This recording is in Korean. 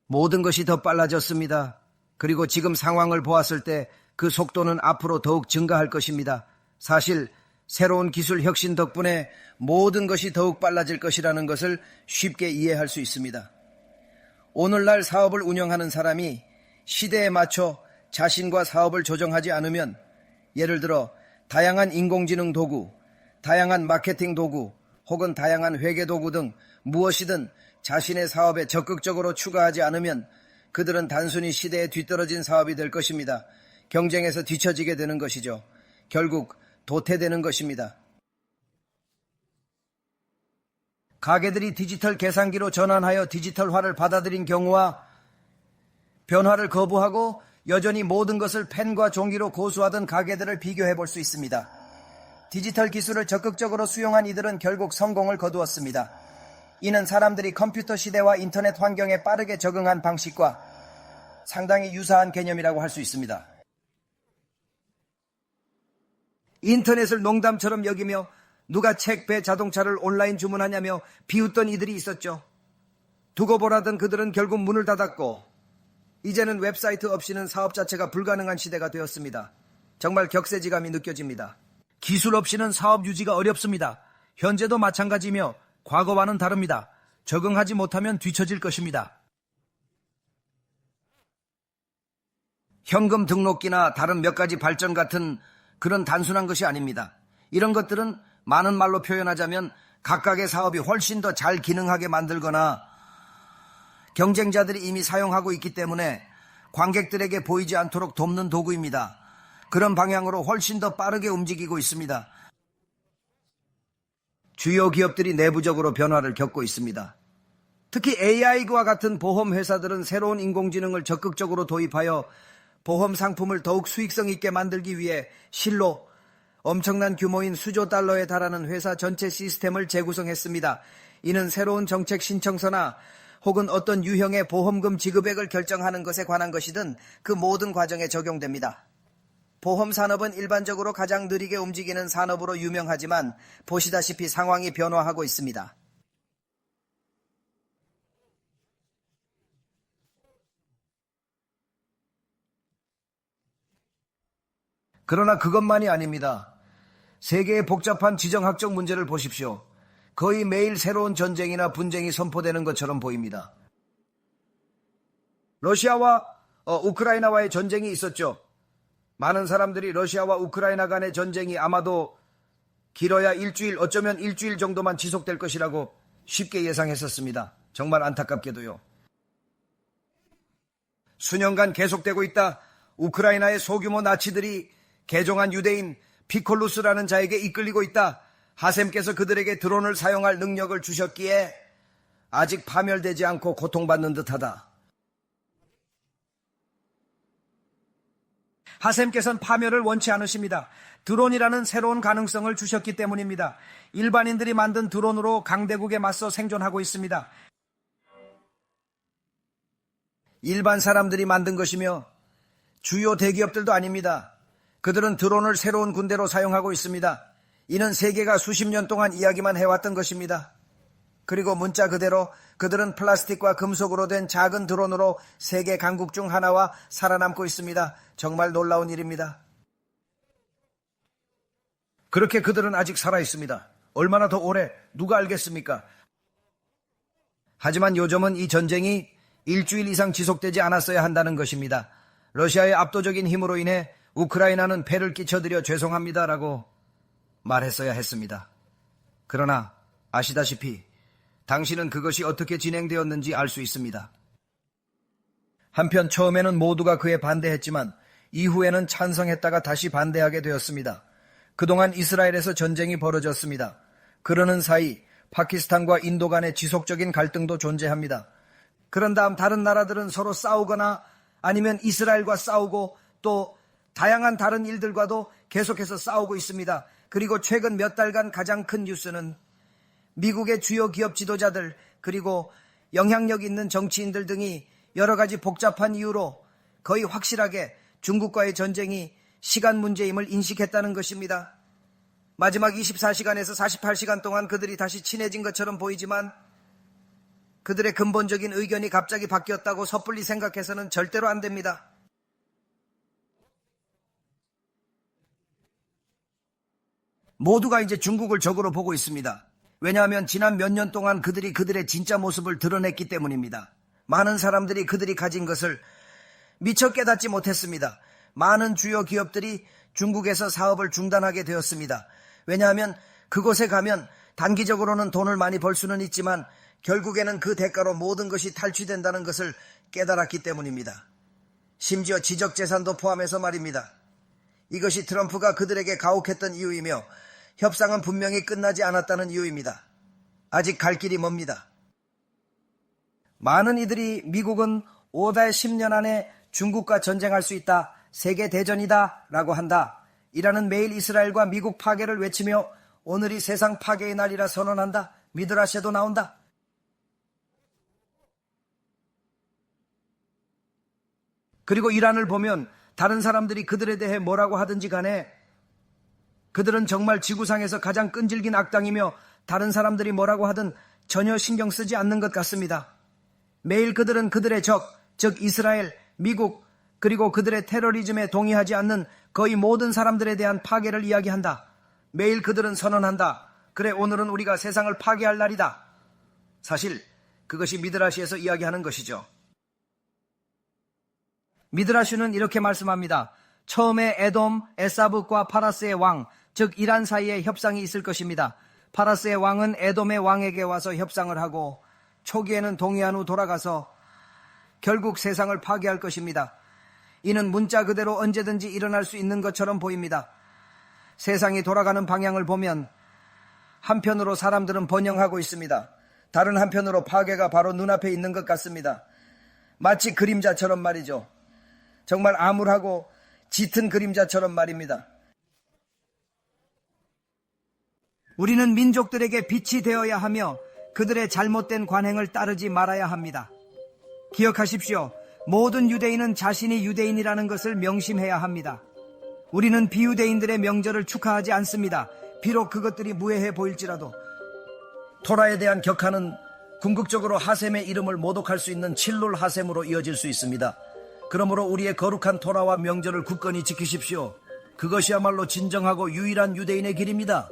모든 것이 더 빨라졌습니다. 그리고 지금 상황을 보았을 때 그 속도는 앞으로 더욱 증가할 것입니다. 사실 새로운 기술 혁신 덕분에 모든 것이 더욱 빨라질 것이라는 것을 쉽게 이해할 수 있습니다. 오늘날 사업을 운영하는 사람이 시대에 맞춰 자신과 사업을 조정하지 않으면, 예를 들어 다양한 인공지능 도구, 다양한 마케팅 도구, 혹은 다양한 회계 도구 등 무엇이든 자신의 사업에 적극적으로 추가하지 않으면 그들은 단순히 시대에 뒤떨어진 사업이 될 것입니다. 경쟁에서 뒤처지게 되는 것이죠. 결국 도태되는 것입니다. 가게들이 디지털 계산기로 전환하여 디지털화를 받아들인 경우와 변화를 거부하고 여전히 모든 것을 펜과 종이로 고수하던 가게들을 비교해 볼 수 있습니다. 디지털 기술을 적극적으로 수용한 이들은 결국 성공을 거두었습니다. 이는 사람들이 컴퓨터 시대와 인터넷 환경에 빠르게 적응한 방식과 상당히 유사한 개념이라고 할 수 있습니다. 인터넷을 농담처럼 여기며 누가 책, 배, 자동차를 온라인 주문하냐며 비웃던 이들이 있었죠. 두고 보라던 그들은 결국 문을 닫았고 이제는 웹사이트 없이는 사업 자체가 불가능한 시대가 되었습니다. 정말 격세지감이 느껴집니다. 기술 없이는 사업 유지가 어렵습니다. 현재도 마찬가지며 과거와는 다릅니다. 적응하지 못하면 뒤처질 것입니다. 현금 등록기나 다른 몇 가지 발전 같은 그런 단순한 것이 아닙니다. 이런 것들은 많은 말로 표현하자면 각각의 사업이 훨씬 더 잘 기능하게 만들거나 경쟁자들이 이미 사용하고 있기 때문에 관객들에게 보이지 않도록 돕는 도구입니다. 그런 방향으로 훨씬 더 빠르게 움직이고 있습니다. 주요 기업들이 내부적으로 변화를 겪고 있습니다. 특히 AI와 같은 보험 회사들은 새로운 인공지능을 적극적으로 도입하여 보험 상품을 더욱 수익성 있게 만들기 위해 실로 엄청난 규모인 수조 달러에 달하는 회사 전체 시스템을 재구성했습니다. 이는 새로운 정책 신청서나 혹은 어떤 유형의 보험금 지급액을 결정하는 것에 관한 것이든 그 모든 과정에 적용됩니다. 보험 산업은 일반적으로 가장 느리게 움직이는 산업으로 유명하지만 보시다시피 상황이 변화하고 있습니다. 그러나 그것만이 아닙니다. 세계의 복잡한 지정학적 문제를 보십시오. 거의 매일 새로운 전쟁이나 분쟁이 선포되는 것처럼 보입니다. 러시아와 우크라이나와의 전쟁이 있었죠. 많은 사람들이 러시아와 우크라이나 간의 전쟁이 아마도 길어야 일주일, 어쩌면 일주일 정도만 지속될 것이라고 쉽게 예상했었습니다. 정말 안타깝게도요. 수년간 계속되고 있다. 우크라이나의 소규모 나치들이 개종한 유대인 피콜루스라는 자에게 이끌리고 있다. 하셈께서 그들에게 드론을 사용할 능력을 주셨기에 아직 파멸되지 않고 고통받는 듯하다. 하셈께서는 파멸을 원치 않으십니다. 드론이라는 새로운 가능성을 주셨기 때문입니다. 일반인들이 만든 드론으로 강대국에 맞서 생존하고 있습니다. 일반 사람들이 만든 것이며 주요 대기업들도 아닙니다. 그들은 드론을 새로운 군대로 사용하고 있습니다. 이는 세계가 수십 년 동안 이야기만 해왔던 것입니다. 그리고 문자 그대로 그들은 플라스틱과 금속으로 된 작은 드론으로 세계 강국 중 하나와 살아남고 있습니다. 정말 놀라운 일입니다. 그렇게 그들은 아직 살아있습니다. 얼마나 더 오래 누가 알겠습니까? 하지만 요즘은 이 전쟁이 일주일 이상 지속되지 않았어야 한다는 것입니다. 러시아의 압도적인 힘으로 인해 우크라이나는 폐를 끼쳐드려 죄송합니다라고 말했어야 했습니다. 그러나 아시다시피 당신은 그것이 어떻게 진행되었는지 알 수 있습니다. 한편 처음에는 모두가 그에 반대했지만 이후에는 찬성했다가 다시 반대하게 되었습니다. 그동안 이스라엘에서 전쟁이 벌어졌습니다. 그러는 사이 파키스탄과 인도 간의 지속적인 갈등도 존재합니다. 그런 다음 다른 나라들은 서로 싸우거나 아니면 이스라엘과 싸우고 또 다양한 다른 일들과도 계속해서 싸우고 있습니다. 그리고 최근 몇 달간 가장 큰 뉴스는 미국의 주요 기업 지도자들 그리고 영향력 있는 정치인들 등이 여러 가지 복잡한 이유로 거의 확실하게 중국과의 전쟁이 시간 문제임을 인식했다는 것입니다. 마지막 24시간에서 48시간 동안 그들이 다시 친해진 것처럼 보이지만 그들의 근본적인 의견이 갑자기 바뀌었다고 섣불리 생각해서는 절대로 안 됩니다. 모두가 이제 중국을 적으로 보고 있습니다. 왜냐하면 지난 몇 년 동안 그들이 그들의 진짜 모습을 드러냈기 때문입니다. 많은 사람들이 그들이 가진 것을 미처 깨닫지 못했습니다. 많은 주요 기업들이 중국에서 사업을 중단하게 되었습니다. 왜냐하면 그곳에 가면 단기적으로는 돈을 많이 벌 수는 있지만 결국에는 그 대가로 모든 것이 탈취된다는 것을 깨달았기 때문입니다. 심지어 지적재산도 포함해서 말입니다. 이것이 트럼프가 그들에게 가혹했던 이유이며 협상은 분명히 끝나지 않았다는 이유입니다. 아직 갈 길이 멉니다. 많은 이들이 미국은 5-10년 안에 중국과 전쟁할 수 있다, 세계대전이다 라고 한다. 이라는 매일 이스라엘과 미국 파괴를 외치며 오늘이 세상 파괴의 날이라 선언한다. 미드라시에도 나온다. 그리고 이란을 보면 다른 사람들이 그들에 대해 뭐라고 하든지 간에 그들은 정말 지구상에서 가장 끈질긴 악당이며 다른 사람들이 뭐라고 하든 전혀 신경 쓰지 않는 것 같습니다. 매일 그들은 그들의 적, 즉 이스라엘, 미국, 그리고 그들의 테러리즘에 동의하지 않는 거의 모든 사람들에 대한 파괴를 이야기한다. 매일 그들은 선언한다. 그래, 오늘은 우리가 세상을 파괴할 날이다. 사실 그것이 미드라시에서 이야기하는 것이죠. 미드라시는 이렇게 말씀합니다. 처음에 에돔, 에사브과 파라스의 왕, 즉 이란 사이에 협상이 있을 것입니다. 파라스의 왕은 에돔의 왕에게 와서 협상을 하고 초기에는 동의한 후 돌아가서 결국 세상을 파괴할 것입니다. 이는 문자 그대로 언제든지 일어날 수 있는 것처럼 보입니다. 세상이 돌아가는 방향을 보면 한편으로 사람들은 번영하고 있습니다. 다른 한편으로 파괴가 바로 눈앞에 있는 것 같습니다. 마치 그림자처럼 말이죠. 정말 암울하고 짙은 그림자처럼 말입니다. 우리는 민족들에게 빛이 되어야 하며 그들의 잘못된 관행을 따르지 말아야 합니다. 기억하십시오. 모든 유대인은 자신이 유대인이라는 것을 명심해야 합니다. 우리는 비유대인들의 명절을 축하하지 않습니다. 비록 그것들이 무해해 보일지라도. 토라에 대한 격하는 궁극적으로 하셈의 이름을 모독할 수 있는 칠룰 하셈으로 이어질 수 있습니다. 그러므로 우리의 거룩한 토라와 명절을 굳건히 지키십시오. 그것이야말로 진정하고 유일한 유대인의 길입니다.